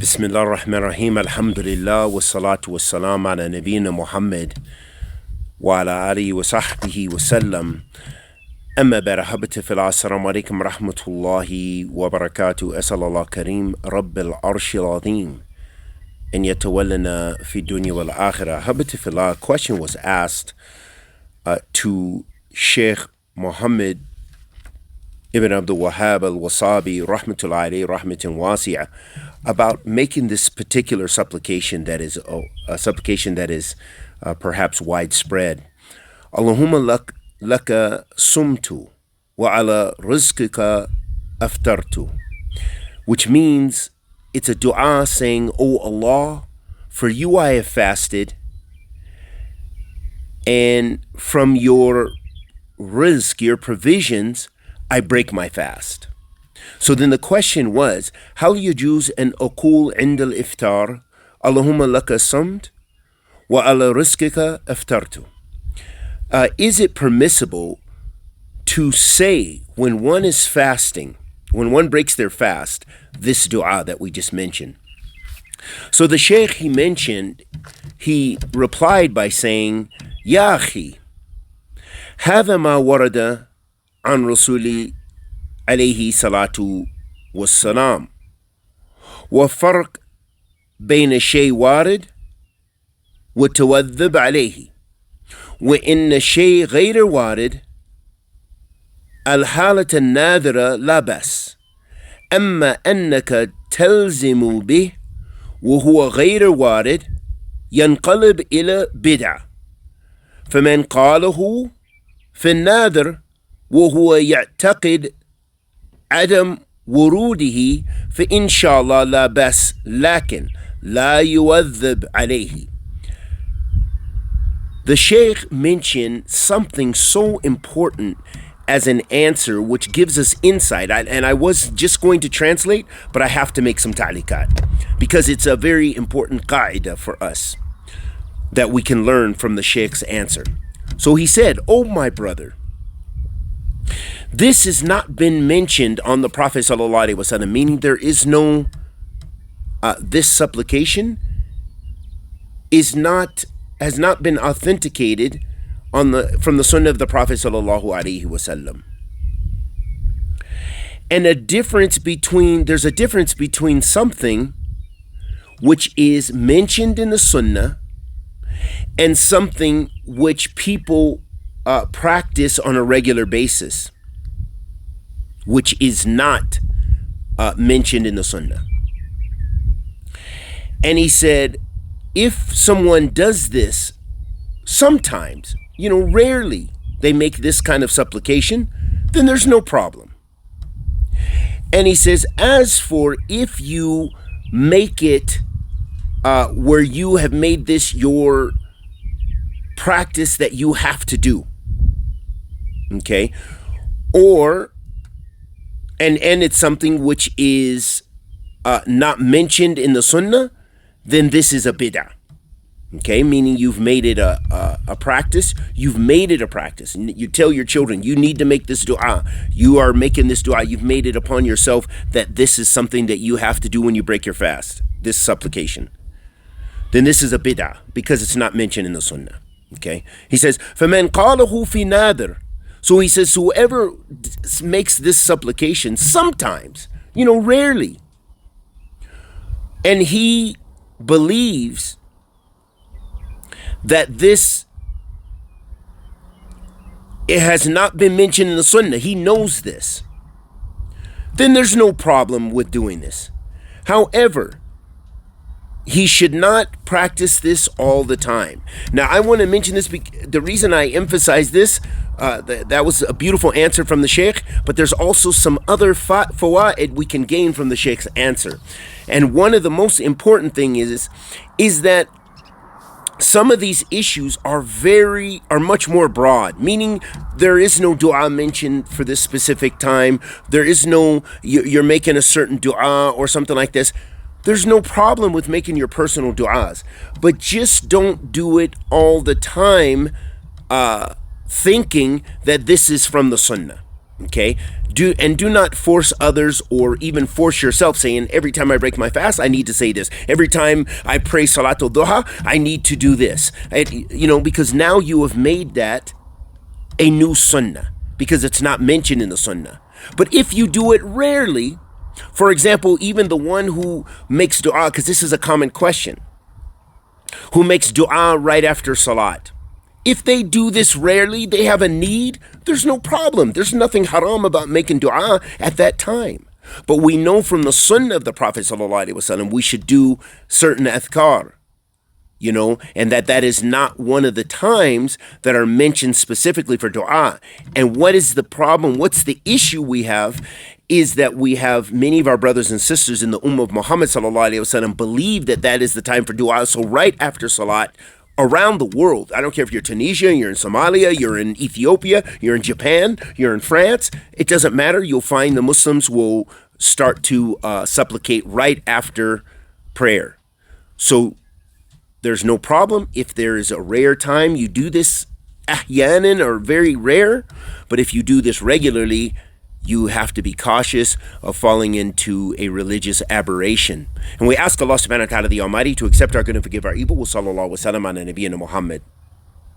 بسم الله الرحمن الرحيم الحمد لله والصلاة والسلام على نبينا محمد وعلى آله وصحبه وسلم أما بعد أحبتي في الله السلام عليكم ورحمة الله وبركاته أسأل الله كريم رب العرش العظيم أن يتولنا في الدنيا والآخرة. أحبتي في الله, a question was asked to Sheikh Muhammad Ibn Abdul Wahhab al-Wasabi rahmatullahi alayhi rahmatan wasi'ah about making this particular supplication that is a supplication that is perhaps widespread. Allahumma laka sumtu wa ala rizqika aftartu, which means it's a dua saying, "O Allah, for you I have fasted, and from your rizq, your provisions, I break my fast." So then the question was, هل يجوز أن أقول عند الإفطار اللهم لك صمت وعلى رزقك أفطرت? Is it permissible to say when one is fasting, when one breaks their fast, this dua that we just mentioned? So the Shaykh he replied by saying, يا أخي هذا ما ورد عن رسول عليه الصلاة والسلام وفرق بين شيء وارد وتوذب عليه وإن شيء غير وارد الحالة النادرة لا بأس، أما أنك تلزم به وهو غير وارد ينقلب إلى بدعة، فمن قاله في النادر وهو يعتقد عدم وروده فإن شاء الله لا بأس لكن لا يوذب عليه. The Shaykh mentioned something so important as an answer which gives us insight, and I was just going to translate, but I have to make some ta'liqat because it's a very important qaida for us that we can learn from the Shaykh's answer. So he said, "Oh my brother, this has not been mentioned on the Prophet ﷺ, meaning there is no, this supplication has not been authenticated from the Sunnah of the Prophet ﷺ. And there's a difference between something which is mentioned in the Sunnah and something which people practice on a regular basis, which is not mentioned in the Sunnah." And he said, if someone does this sometimes, rarely they make this kind of supplication, then there's no problem. And he says, as for if you make it where you have made this your practice that you have to do, okay, and it's something which is not mentioned in the Sunnah, then this is a bid'ah. Okay, meaning you've made it a practice. You've made it a practice. You tell your children, you need to make this dua. You are making this dua. You've made it upon yourself that this is something that you have to do when you break your fast, this supplication. Then this is a bid'ah because it's not mentioned in the Sunnah. Okay, he says, فَمَنْ قَالَهُ فِي نَادِرٍ. So he says, whoever makes this supplication sometimes, rarely, and he believes that it has not been mentioned in the Sunnah, he knows this, then there's no problem with doing this. However, he should not practice this all the time. Now, I want to mention this, the reason I emphasize this, that was a beautiful answer from the Shaykh, but there's also some other fawaid we can gain from the Shaykh's answer. And one of the most important thing is that some of these issues are much more broad, meaning there is no dua mentioned for this specific time. There is no, you're making a certain dua or something like this. There's no problem with making your personal du'as, but just don't do it all the time thinking that this is from the Sunnah. Okay, do not force others or even force yourself, saying every time I break my fast I need to say this, every time I pray Salatul Duha I need to do this. Because now you have made that a new sunnah, because it's not mentioned in the sunnah. But if you do it rarely, for example, even the one who makes dua, because this is a common question, who makes dua right after salat, if they do this rarely, they have a need, there's no problem. There's nothing haram about making dua at that time. But we know from the sunnah of the Prophet ﷺ, we should do certain adhkar, and that is not one of the times that are mentioned specifically for dua. And what is the problem? What's the issue we have is that we have many of our brothers and sisters in the Ummah of Muhammad ﷺ believe that is the time for dua. So right after salat, around the world, I don't care if you're Tunisia, you're in Somalia, you're in Ethiopia, you're in Japan, you're in France, it doesn't matter. You'll find the Muslims will start to supplicate right after prayer. So there's no problem if there is a rare time. You do this ahyanan, or very rare, but if you do this regularly, you have to be cautious of falling into a religious aberration. And we ask Allah subhanahu wa ta'ala the Almighty to accept our good and forgive our evil. Wa sallallahu wa sallam ala nabiyyina Muhammad.